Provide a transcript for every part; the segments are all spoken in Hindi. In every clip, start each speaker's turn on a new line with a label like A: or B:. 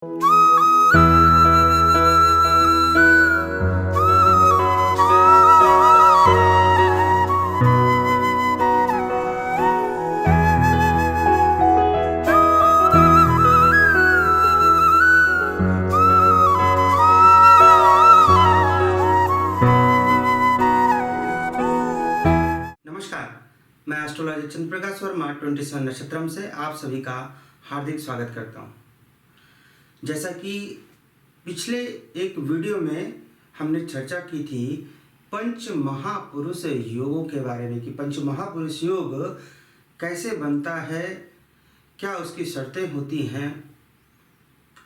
A: नमस्कार, मैं एस्ट्रोलॉजर चंद्र प्रकाश वर्मा 27 नक्षत्रम से आप सभी का हार्दिक स्वागत करता हूं। जैसा कि पिछले एक वीडियो में हमने चर्चा की थी पंच महापुरुष योगों के बारे में कि पंच महापुरुष योग कैसे बनता है, क्या उसकी शर्तें होती हैं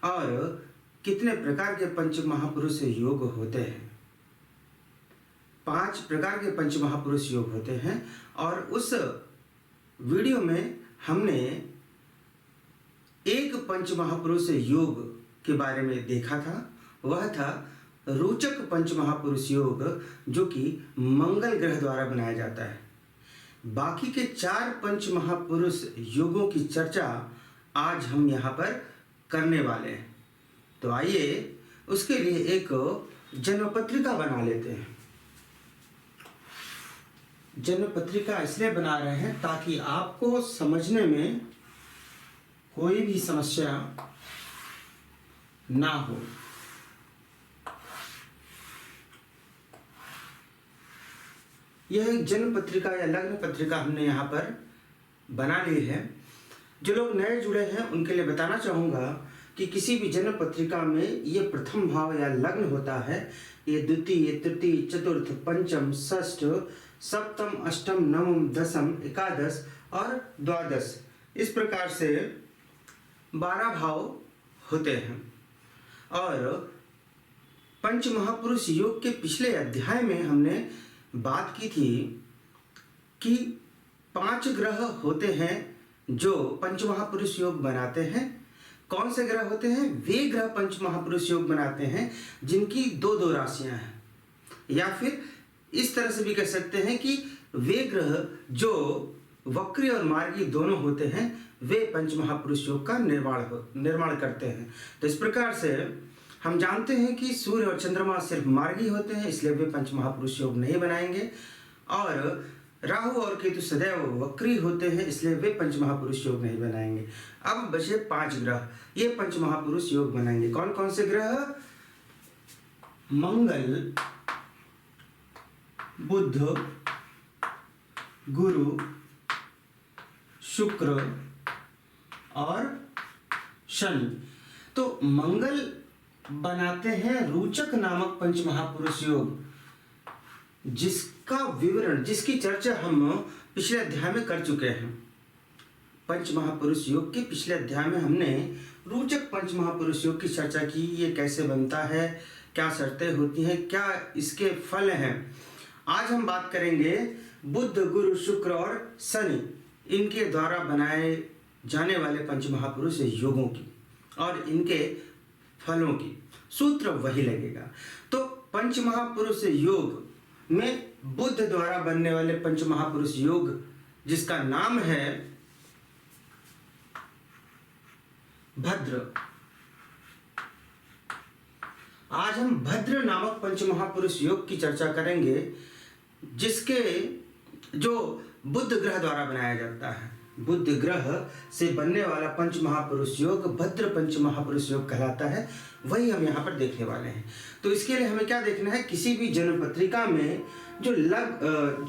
A: और कितने प्रकार के पंच महापुरुष योग होते हैं। 5 प्रकार के पंच महापुरुष योग होते हैं और उस वीडियो में हमने एक पंच महापुरुष योग के बारे में देखा था। वह था रोचक पंच महापुरुष योग, जो कि मंगल ग्रह द्वारा बनाया जाता है। बाकी के 4 पंच महापुरुष योगों की चर्चा आज हम यहाँ पर करने वाले हैं। तो आइए उसके लिए एक जन्म पत्रिका बना लेते हैं। जन्म पत्रिका इसलिए बना रहे हैं ताकि आपको समझने में कोई भी समस्या ना हो। यह एक जन्म पत्रिका या लग्न पत्रिका हमने यहाँ पर बना ली है। जो लोग नए जुड़े हैं उनके लिए बताना चाहूँगा कि किसी भी जन्म पत्रिका में ये प्रथम भाव या लग्न होता है। ये द्वितीय, तृतीय, चतुर्थ, पंचम, षष्ठ, सप्तम, अष्टम, नवम, दशम, एकादश और द्वादश, इस प्रकार से 12 भाव होते हैं। और पंच महापुरुष योग के पिछले अध्याय में हमने बात की थी कि 5 ग्रह होते हैं जो पंच महापुरुष योग बनाते हैं। कौन से ग्रह होते हैं? वे ग्रह पंच महापुरुष योग बनाते हैं जिनकी 2-2 राशियां हैं, या फिर इस तरह से भी कह सकते हैं कि वे ग्रह जो वक्री और मार्गी दोनों होते हैं, वे पंच महापुरुष योग का निर्माण करते हैं। तो इस प्रकार से हम जानते हैं कि सूर्य और चंद्रमा सिर्फ मार्गी होते हैं, इसलिए वे पंच महापुरुष योग नहीं बनाएंगे। और राहु और केतु सदैव वक्री होते हैं, इसलिए वे पंच महापुरुष योग नहीं बनाएंगे। अब बचे 5 ग्रह, ये पंच महापुरुष योग बनाएंगे। कौन कौन से ग्रह? मंगल, बुध, गुरु, शुक्र और शनि। तो मंगल बनाते हैं रोचक नामक पंच महापुरुष योग, जिसका विवरण, जिसकी चर्चा हम पिछले अध्याय में कर चुके हैं। पंच महापुरुष योग के पिछले अध्याय में हमने रोचक पंच महापुरुष योग की चर्चा की। ये कैसे बनता है, क्या शर्तें होती हैं, क्या इसके फल हैं। आज हम बात करेंगे बुध, गुरु, शुक्र और शनि, इनके द्वारा बनाए जाने वाले पंच महापुरुष योगों की और इनके फलों की। सूत्र वही लगेगा। तो पंच महापुरुष योग में बुध द्वारा बनने वाले पंच महापुरुष योग, जिसका नाम है भद्र। आज हम भद्र नामक पंच महापुरुष योग की चर्चा करेंगे, जिसके जो बुध ग्रह द्वारा बनाया जाता है। बुध ग्रह से बनने वाला पंच महापुरुष योग भद्र पंच महापुरुष योग कहलाता है। वही हम यहाँ पर देखने वाले हैं। तो इसके लिए हमें क्या देखना है? किसी भी जन्म पत्रिका में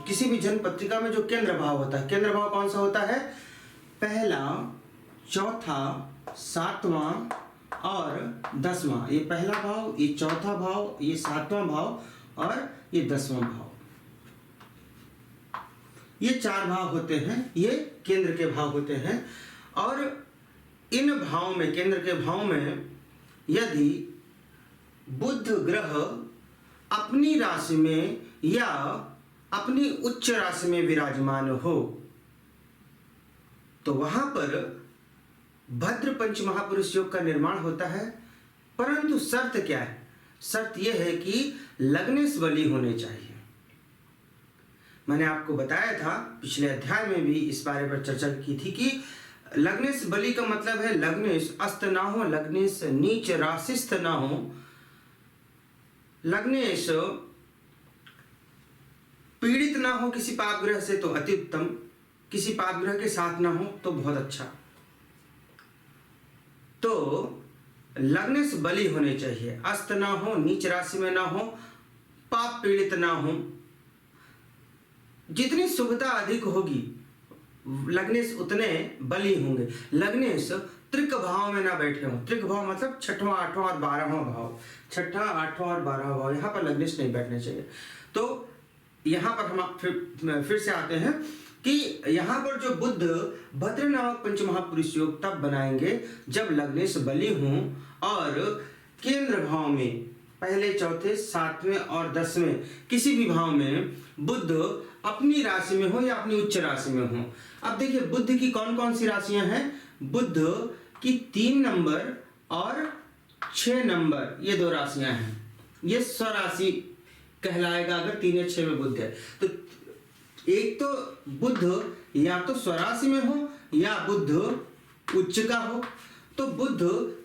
A: किसी भी जन्म पत्रिका में जो केंद्र भाव होता है, केंद्र भाव कौन सा होता है? पहला, चौथा, 7वां और 10वां। ये पहला भाव, ये चौथा भाव, ये 7वां भाव और ये 10वां भाव। ये 4 भाव होते हैं, ये केंद्र के भाव होते हैं। और इन भाव में, केंद्र के भाव में, यदि बुध ग्रह अपनी राशि में या अपनी उच्च राशि में विराजमान हो, तो वहां पर भद्र पंच महापुरुष योग का निर्माण होता है। परंतु शर्त क्या है? शर्त यह है कि लग्नेश बली होने चाहिए। मैंने आपको बताया था पिछले अध्याय में भी इस बारे पर चर्चा की थी कि लग्नेश बलि का मतलब है लग्नेश अस्त ना हो, लग्नेश नीच राशिस्थ ना हो, लग्नेश पीड़ित ना हो किसी पाप ग्रह से तो अति उत्तम, किसी पाप ग्रह के साथ ना हो तो बहुत अच्छा। तो लग्नेश बलि होने चाहिए, अस्त ना हो, नीच राशि में ना हो, पाप पीड़ित ना हो। जितनी शुभता अधिक होगी लग्नेश उतने बलि होंगे। लग्नेश त्रिक भाव में ना बैठे हों। त्रिक भाव मतलब छठवां, आठवां और 12वां भाव, छठा, आठवां और 12वां भाव, यहाँ पर लग्नेश नहीं बैठने चाहिए। तो यहाँ पर हम फिर से आते हैं कि यहाँ पर जो बुध भद्र नामक पंचमहापुरुष योग तब बनाएंगे जब लग्नेश बलि हों और केंद्र भाव में पहले, चौथे, सातवें और 10वें किसी भी भाव में बुध अपनी राशि में हो या अपनी उच्च राशि में हो। अब देखिए बुध की कौन कौन सी राशियां हैं। बुध की 3 नंबर और 6 नंबर ये 2 राशियां हैं। ये स्वराशि कहलाएगा अगर 3 या 6 में बुध है। तो एक तो बुध या तो स्वराशि में हो या बुध उच्च का हो। तो बुध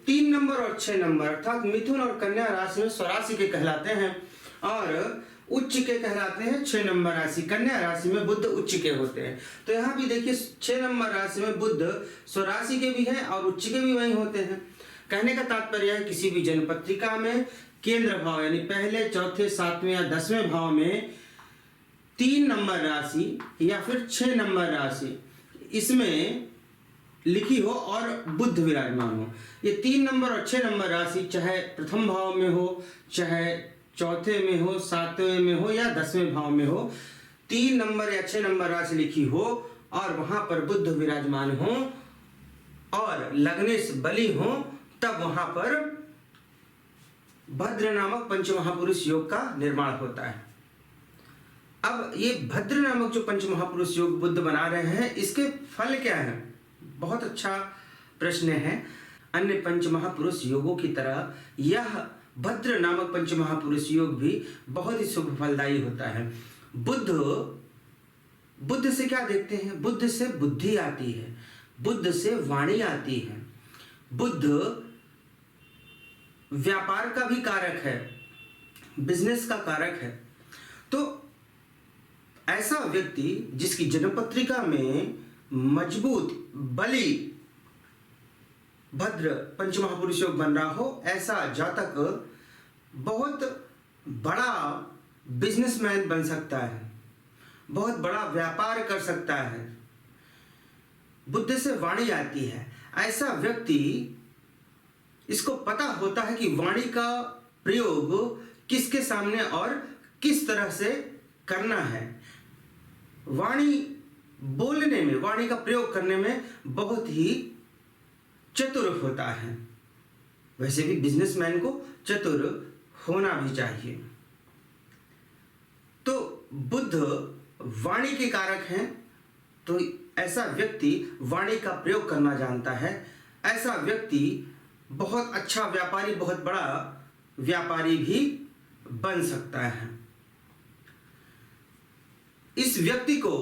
A: 3 नंबर और 6 नंबर अर्थात मिथुन और कन्या राशि में स्वराशि के कहलाते हैं और उच्च के कहलाते हैं 6 नंबर राशि। कन्या राशि में बुध उच्च के होते हैं। तो यहाँ भी देखिए 6 नंबर राशि में बुध स्वराशि के भी हैं और उच्च के भी वही होते हैं। कहने का तात्पर्य है किसी भी जन्म पत्रिका में केंद्र भाव यानी पहले, चौथे, 7वें या 10वें भाव में 3 नंबर राशि या फिर 6 नंबर राशि इसमें लिखी हो और बुध विराजमान हो। ये 3 नंबर और 6 नंबर राशि चाहे प्रथम भाव में हो, चाहे चौथे में हो, 7वें में हो या 10वें भाव में हो, 3 नंबर या 6 नंबर राशि लिखी हो और वहां पर बुध विराजमान हो और लग्नेश बलि हो, तब वहां पर भद्र नामक पंचमहापुरुष योग का निर्माण होता है। अब ये भद्र नामक जो पंचमहापुरुष योग बुध बना रहे हैं, इसके फल क्या है? बहुत अच्छा प्रश्न है। अन्य पंचमहापुरुष योगों की तरह यह भद्र नामक पंचमहापुरुष योग भी बहुत ही शुभ फलदायी होता है। बुद्ध से क्या देखते हैं? बुद्ध से बुद्धि आती है, बुद्ध से वाणी आती है। बुद्ध व्यापार का भी कारक है, बिजनेस का कारक है। तो ऐसा व्यक्ति जिसकी जन्मपत्रिका में मजबूत बलि भद्र पंचमहापुरुष योग बन रहा हो, ऐसा जातक बहुत बड़ा बिजनेसमैन बन सकता है, बहुत बड़ा व्यापार कर सकता है। बुद्ध से वाणी आती है। ऐसा व्यक्ति, इसको पता होता है कि वाणी का प्रयोग किसके सामने और किस तरह से करना है। वाणी बोलने में, वाणी का प्रयोग करने में बहुत ही चतुर होता है। वैसे भी बिजनेसमैन को चतुर होना भी चाहिए। तो बुद्ध वाणी के कारक हैं, तो ऐसा व्यक्ति वाणी का प्रयोग करना जानता है। ऐसा व्यक्ति बहुत अच्छा व्यापारी, बहुत बड़ा व्यापारी भी बन सकता है। इस व्यक्ति को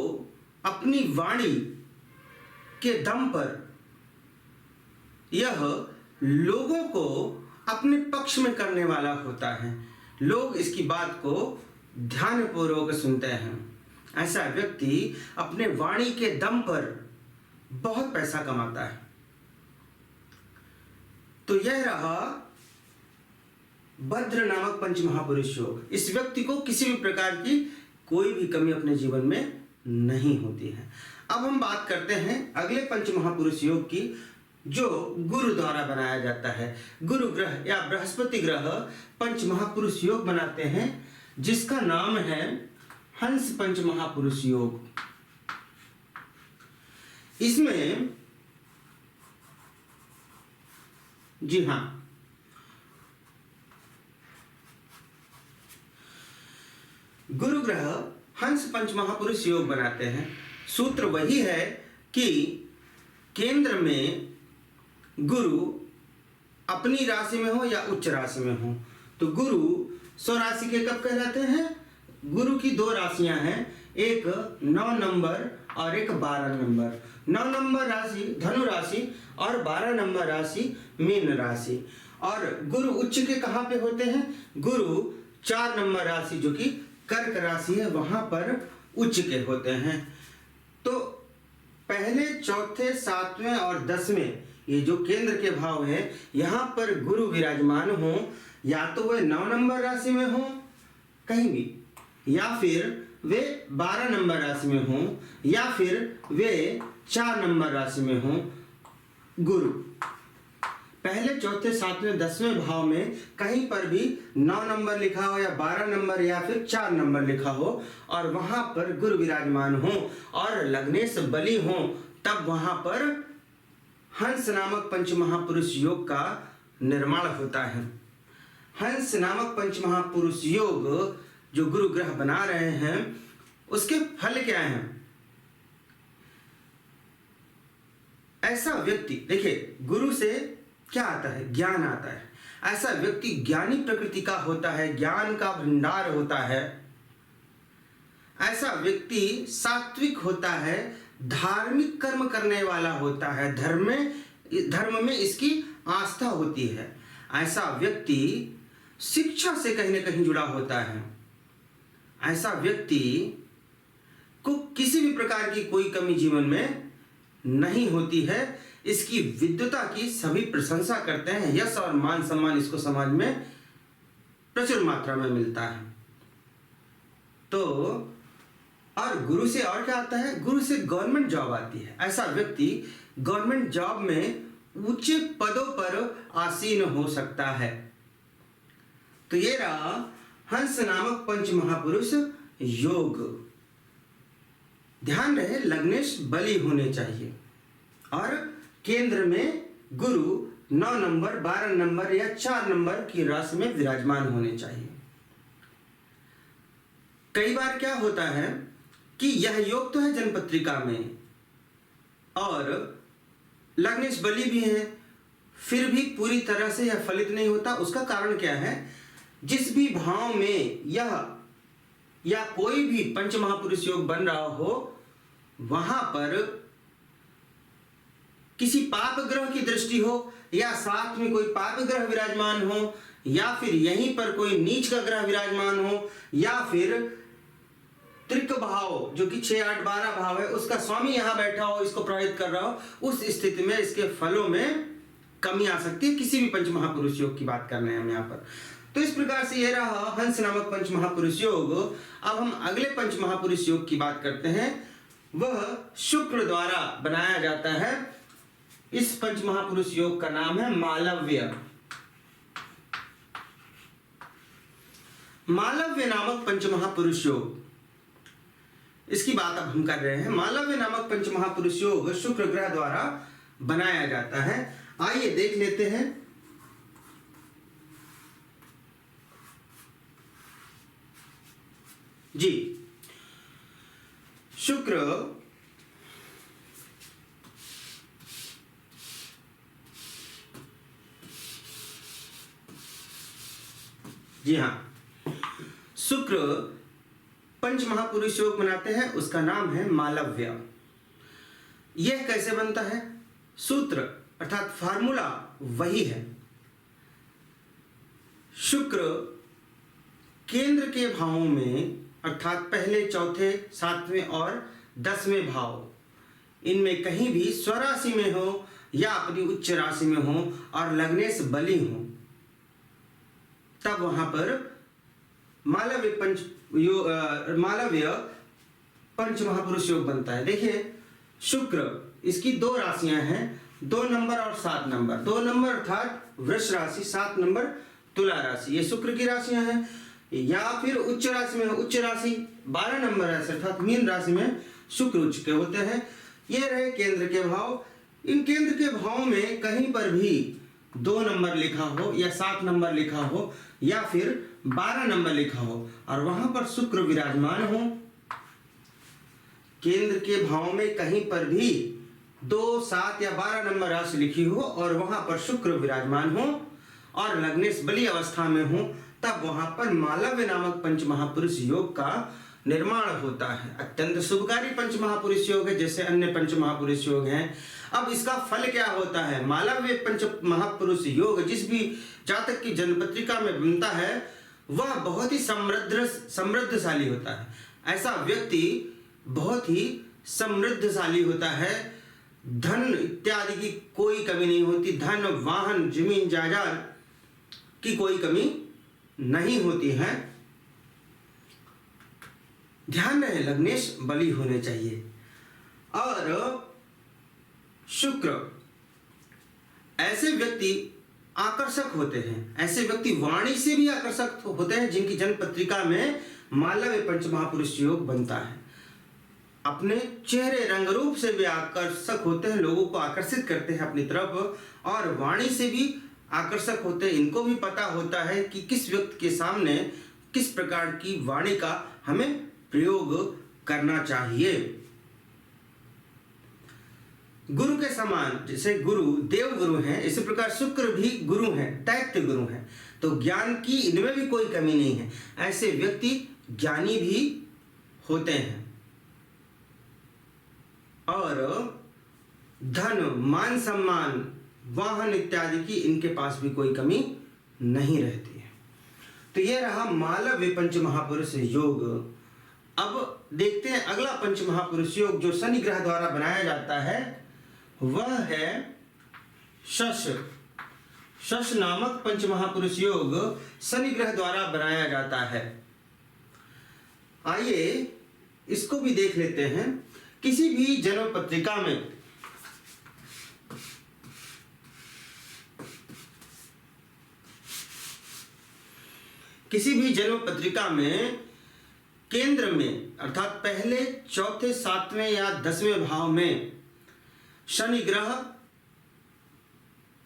A: अपनी वाणी के दम पर यह लोगों को अपने पक्ष में करने वाला होता है। लोग इसकी बात को ध्यानपूर्वक सुनते हैं। ऐसा व्यक्ति अपने वाणी के दम पर बहुत पैसा कमाता है। तो यह रहा भद्र नामक पंचमहापुरुष योग। इस व्यक्ति को किसी भी प्रकार की कोई भी कमी अपने जीवन में नहीं होती है। अब हम बात करते हैं अगले पंचमहापुरुष योग की, जो गुरु द्वारा बनाया जाता है। गुरु ग्रह या बृहस्पति ग्रह पंचमहापुरुष योग बनाते हैं, जिसका नाम है हंस पंचमहापुरुष योग। इसमें जी हां, गुरु ग्रह हंस पंचमहापुरुष योग बनाते हैं। सूत्र वही है कि केंद्र में गुरु अपनी राशि में हो या उच्च राशि में हो। तो गुरु स्वराशि के कब कहलाते हैं? गुरु की 2 राशियां हैं, एक 9 नंबर और एक 12 नंबर। 9 नंबर राशि धनु राशि और 12 नंबर राशि मीन राशि। और गुरु उच्च के कहाँ पे होते हैं? गुरु 4 नंबर राशि जो कि कर्क राशि है वहां पर उच्च के होते हैं। तो पहले, चौथे, 7वें और 10वें ये जो केंद्र के भाव हैं यहाँ पर गुरु विराजमान हो, या तो वे 9 नंबर राशि में हो कहीं भी, या फिर वे 12 नंबर राशि में हो, या फिर वे 4 नंबर राशि में हो। गुरु पहले, चौथे, 7वें, 10वें भाव में कहीं पर भी 9 नंबर लिखा हो या 12 नंबर या फिर 4 नंबर लिखा हो और वहां पर गुरु विराजमान हो और लग्नेश बली हो, तब वहां पर हंस नामक पंच महापुरुष योग का निर्माण होता है। हंस नामक पंच महापुरुष योग जो गुरु ग्रह बना रहे हैं उसके फल क्या हैं? ऐसा व्यक्ति, देखिए गुरु से क्या आता है? ज्ञान आता है। ऐसा व्यक्ति ज्ञानी प्रकृति का होता है, ज्ञान का भंडार होता है। ऐसा व्यक्ति सात्विक होता है, धार्मिक कर्म करने वाला होता है, धर्म में इसकी आस्था होती है। ऐसा व्यक्ति शिक्षा से कहीं ना कहीं जुड़ा होता है। ऐसा व्यक्ति को किसी भी प्रकार की कोई कमी जीवन में नहीं होती है। इसकी विद्वता की सभी प्रशंसा करते हैं। यश और मान सम्मान इसको समाज में प्रचुर मात्रा में मिलता है। तो और गुरु से और क्या आता है? गुरु से गवर्नमेंट जॉब आती है। ऐसा व्यक्ति गवर्नमेंट जॉब में ऊंचे पदों पर आसीन हो सकता है। तो ये रहा हंस नामक पंच महापुरुष योग। ध्यान रहे लग्नेश बली होने चाहिए और केंद्र में गुरु 9 नंबर, 12 नंबर या 4 नंबर की राशि में विराजमान होने चाहिए। कई बार क्या होता है कि यह योग तो है जन्मपत्रिका में और लग्नेश बली भी है, फिर भी पूरी तरह से यह फलित नहीं होता। उसका कारण क्या है? जिस भी भाव में यह या कोई भी पंच महापुरुष योग बन रहा हो वहां पर किसी पाप ग्रह की दृष्टि हो या साथ में कोई पाप ग्रह विराजमान हो या फिर यहीं पर कोई नीच का ग्रह विराजमान हो या फिर त्रिक भाव जो कि 6, 8, 12 भाव है उसका स्वामी यहां बैठा हो, इसको प्रभावित कर रहा हो, उस स्थिति में इसके फलों में कमी आ सकती है। किसी भी पंच महापुरुष योग की बात कर रहे हैं हम यहाँ पर। तो इस प्रकार से यह रहा हंस नामक पंच महापुरुष योग। अब हम अगले पंच महापुरुष योग की बात करते हैं। वह शुक्र द्वारा बनाया जाता है। इस पंच महापुरुष योग का नाम है मालव्य। मालव्य नामक पंच महापुरुष योग, इसकी बात अब हम कर रहे हैं। मालव्य नामक पंच महापुरुष योग शुक्र ग्रह द्वारा बनाया जाता है। आइए देख लेते हैं। जी, शुक्र जी हाँ, शुक्र पंच महापुरुष योग बनाते हैं, उसका नाम है मालव्य। यह कैसे बनता है? सूत्र अर्थात फार्मूला वही है। शुक्र केंद्र के भावों में अर्थात पहले, चौथे, 7वें और 10वें भाव, इनमें कहीं भी स्वराशि में हो या अपनी उच्च राशि में हो और लग्नेश बली हो, तब वहां पर मालव्य पंच महापुरुष योग बनता है। देखिए शुक्र, इसकी 2 राशियां हैं, 2 नंबर और 7 नंबर। 2 नंबर अर्थात वृष राशि, 7 नंबर तुला राशि, ये शुक्र की राशियां हैं। या फिर उच्च राशि में उच्च राशि 12 नंबर राशि अर्थात मीन राशि में शुक्र उच्च के होते हैं। ये रहे केंद्र के भाव। इन केंद्र के भाव में कहीं पर भी 2 नंबर लिखा हो या 7 नंबर लिखा हो या फिर 12 नंबर लिखा हो और वहां पर शुक्र विराजमान हो। केंद्र के भाव में कहीं पर भी 2, 7 या 12 नंबर राशि लिखी हो और वहां पर शुक्र विराजमान हो और लग्नेश बली अवस्था में हो, तब वहां पर मालव्य नामक पंच महापुरुष योग का निर्माण होता है। अत्यंत शुभकारी पंच महापुरुष योग है, जैसे अन्य पंच महापुरुष योग हैं। अब इसका फल क्या होता है? मालव्य पंच महापुरुष योग जिस भी जातक की जन्म पत्रिका में बनता है वह बहुत ही समृद्धशाली होता है। ऐसा व्यक्ति बहुत ही समृद्धशाली होता है। धन इत्यादि की कोई कमी नहीं होती। धन, वाहन, जमीन जायदाद की कोई कमी नहीं होती है। ध्यान रहे, लग्नेश बली होने चाहिए। और शुक्र, ऐसे व्यक्ति आकर्षक होते हैं। ऐसे व्यक्ति वाणी से भी आकर्षक होते हैं जिनकी जन्म पत्रिका में मालव्य पंच महापुरुष योग बनता है। अपने चेहरे रंग रूप से भी आकर्षक होते हैं, लोगों को आकर्षित करते हैं अपनी तरफ, और वाणी से भी आकर्षक होते हैं। इनको भी पता होता है कि किस व्यक्ति के सामने किस प्रकार की वाणी का हमें प्रयोग करना चाहिए। गुरु के समान, जैसे गुरु देव गुरु हैं, इसी प्रकार शुक्र भी गुरु हैं, दैत्य गुरु हैं। तो ज्ञान की इनमें भी कोई कमी नहीं है। ऐसे व्यक्ति ज्ञानी भी होते हैं। और धन, मान, सम्मान, वाहन इत्यादि की इनके पास भी कोई कमी नहीं रहती है। तो यह रहा मालव्य पंच महापुरुष योग। अब देखते हैं अगला पंच महापुरुष योग जो शनि ग्रह द्वारा बनाया जाता है, वह है शश। शश नामक पंच महापुरुष योग शनि ग्रह द्वारा बनाया जाता है। आइए इसको भी देख लेते हैं। किसी भी जन्म पत्रिका में केंद्र में अर्थात पहले, चौथे, सातवें या 10वें भाव में शनि ग्रह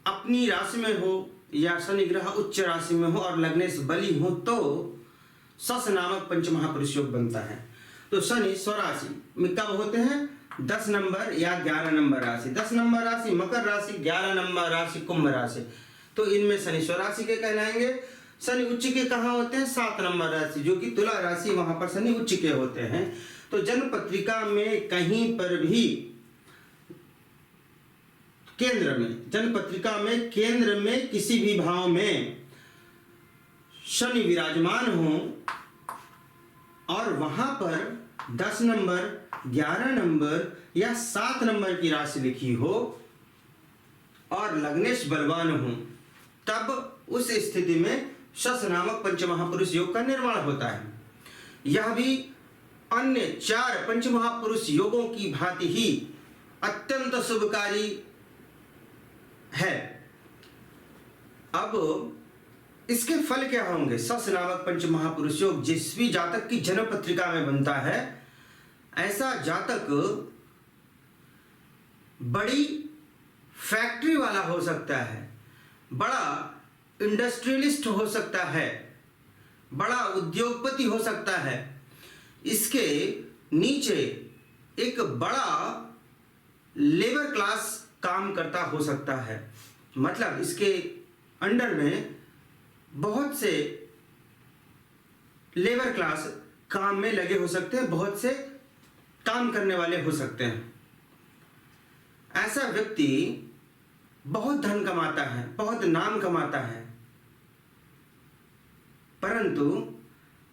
A: अपनी राशि में हो या शनि ग्रह उच्च राशि में हो और लग्नेश बली हो तो शश नामक पंच महापुरुष योग बनता है। तो शनि स्वराशि में कब होते हैं? 10 नंबर या 11 नंबर राशि। 10 नंबर राशि मकर राशि, 11 नंबर राशि कुंभ राशि। तो इनमें शनि स्वराशि के कहलाएंगे। शनि उच्च के कहाँ होते हैं? 7 नंबर राशि, जो कि तुला राशि, वहां पर शनि उच्च के होते हैं। तो जन्म पत्रिका में कहीं पर भी जन्म पत्रिका में केंद्र में किसी भी भाव में शनि विराजमान हो और वहां पर 10 नंबर, 11 नंबर या 7 नंबर की राशि लिखी हो और लग्नेश बलवान हो, तब उस स्थिति में शश नामक पंच महापुरुष योग का निर्माण होता है। यह भी अन्य 4 पंच महापुरुष योगों की भांति ही अत्यंत शुभकारी है। अब इसके फल क्या होंगे? शश नामक पंच महापुरुष योग जिस भी जातक की जन्म पत्रिका में बनता है, ऐसा जातक बड़ी फैक्ट्री वाला हो सकता है, बड़ा इंडस्ट्रियलिस्ट हो सकता है, बड़ा उद्योगपति हो सकता है। इसके नीचे एक बड़ा लेबर क्लास काम करता हो सकता है। मतलब इसके अंडर में बहुत से लेबर क्लास काम में लगे हो सकते हैं, बहुत से काम करने वाले हो सकते हैं। ऐसा व्यक्ति बहुत धन कमाता है, बहुत नाम कमाता है, परंतु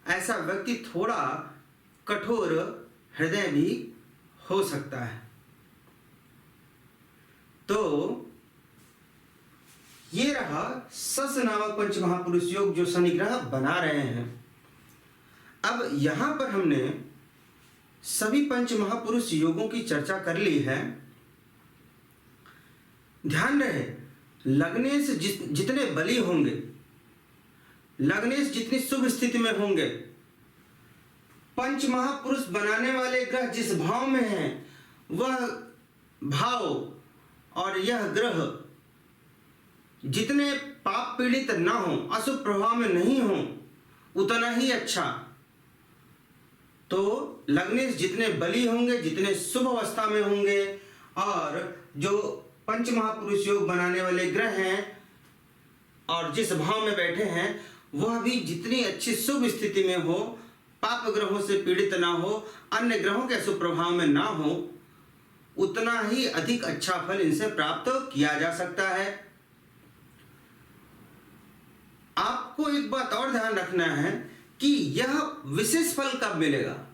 A: ऐसा व्यक्ति थोड़ा कठोर हृदय भी हो सकता है। तो ये रहा शश नामक पंच महापुरुष योग जो शनि ग्रह बना रहे हैं। अब यहां पर हमने सभी पंच महापुरुष योगों की चर्चा कर ली है। ध्यान रहे, लग्नेश जितने बली होंगे, लग्नेश जितनी शुभ स्थिति में होंगे, पंच महापुरुष बनाने वाले ग्रह जिस भाव में हैं, वह भाव और यह ग्रह जितने पाप पीड़ित ना हो, अशुभ प्रभाव में नहीं हो, उतना ही अच्छा। तो लग्नेश जितने बली होंगे, जितने शुभ अवस्था में होंगे, और जो पंच महापुरुष योग बनाने वाले ग्रह हैं और जिस भाव में बैठे हैं, वह भी जितनी अच्छी शुभ स्थिति में हो, पाप ग्रहों से पीड़ित ना हो, अन्य ग्रहों के अशुभ प्रभाव में ना हो, उतना ही अधिक अच्छा फल इनसे प्राप्त किया जा सकता है। आपको एक बात और ध्यान रखना है कि यह विशेष फल कब मिलेगा।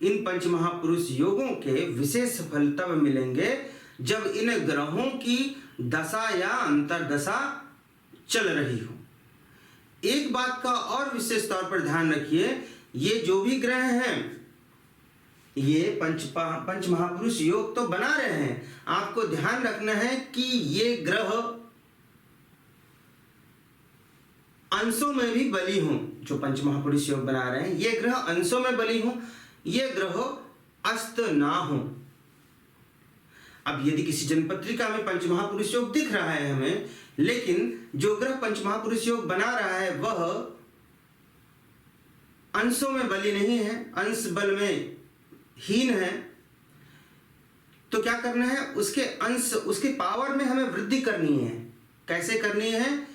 A: इन पंचमहापुरुष योगों के विशेष फल तब मिलेंगे जब इन ग्रहों की दशा या अंतरदशा चल रही हो। एक बात का और विशेष तौर पर ध्यान रखिए, ये जो भी ग्रह हैं, ये पंच महापुरुष योग तो बना रहे हैं, आपको ध्यान रखना है कि ये ग्रह अंशों में भी बली हों। जो पंच महापुरुष योग बना रहे हैं, ये ग्रह अंशों में बली हों, ये ग्रह अस्त ना हो। अब यदि किसी जन्मपत्रिका में पंच महापुरुष योग दिख रहा है हमें, लेकिन जो ग्रह पंच महापुरुष योग बना रहा है वह अंशों में बली नहीं है, अंश बल में हीन है, तो क्या करना है, उसके अंश, उसके पावर में हमें वृद्धि करनी है। कैसे करनी है?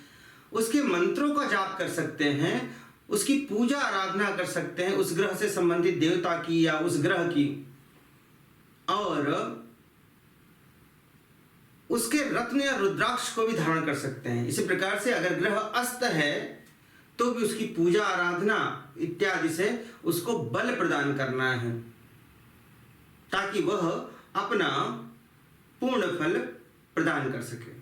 A: उसके मंत्रों का जाप कर सकते हैं, उसकी पूजा आराधना कर सकते हैं, उस ग्रह से संबंधित देवता की या उस ग्रह की, और उसके रत्न या रुद्राक्ष को भी धारण कर सकते हैं। इसी प्रकार से अगर ग्रह अस्त है तो भी उसकी पूजा आराधना इत्यादि से उसको बल प्रदान करना है, ताकि वह अपना पूर्ण फल प्रदान कर सके।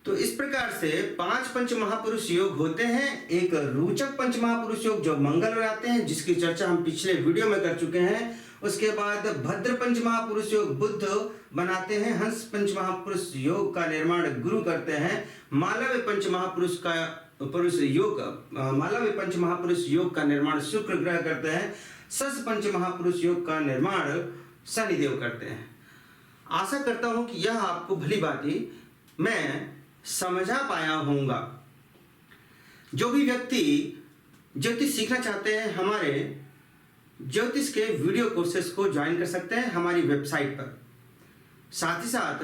A: तो इस प्रकार से 5 पंच महापुरुष योग होते हैं। एक रोचक पंच महापुरुष योग जो मंगल में आते हैं, जिसकी चर्चा हम पिछले वीडियो में कर चुके हैं। उसके बाद भद्र पंच महापुरुष योग बुध बनाते हैं। हंस पंच महापुरुष योग का निर्माण गुरु करते हैं। मालव्य पंच महापुरुष योग का निर्माण शुक्र ग्रह करते हैं। सस पंच महापुरुष योग का निर्माण शनिदेव करते हैं। आशा करता हूं कि यह आपको भली भांति मैं समझा पाया होऊंगा। जो भी व्यक्ति ज्योतिष सीखना चाहते हैं, हमारे ज्योतिष के वीडियो कोर्सेज को ज्वाइन कर सकते हैं हमारी वेबसाइट पर। साथ ही साथ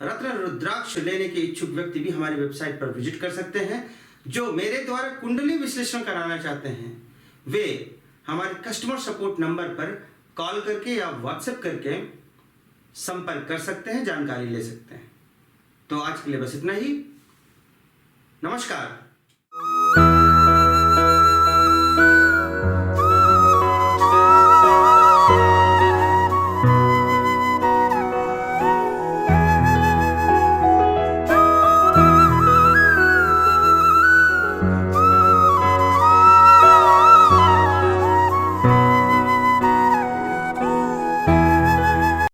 A: रत्न रुद्राक्ष लेने के इच्छुक व्यक्ति भी हमारी वेबसाइट पर विजिट कर सकते हैं। जो मेरे द्वारा कुंडली विश्लेषण कराना चाहते हैं, वे हमारे कस्टमर सपोर्ट नंबर पर कॉल करके या व्हाट्सएप करके संपर्क कर सकते हैं, जानकारी ले सकते हैं। तो आज के लिए बस इतना ही। नमस्कार।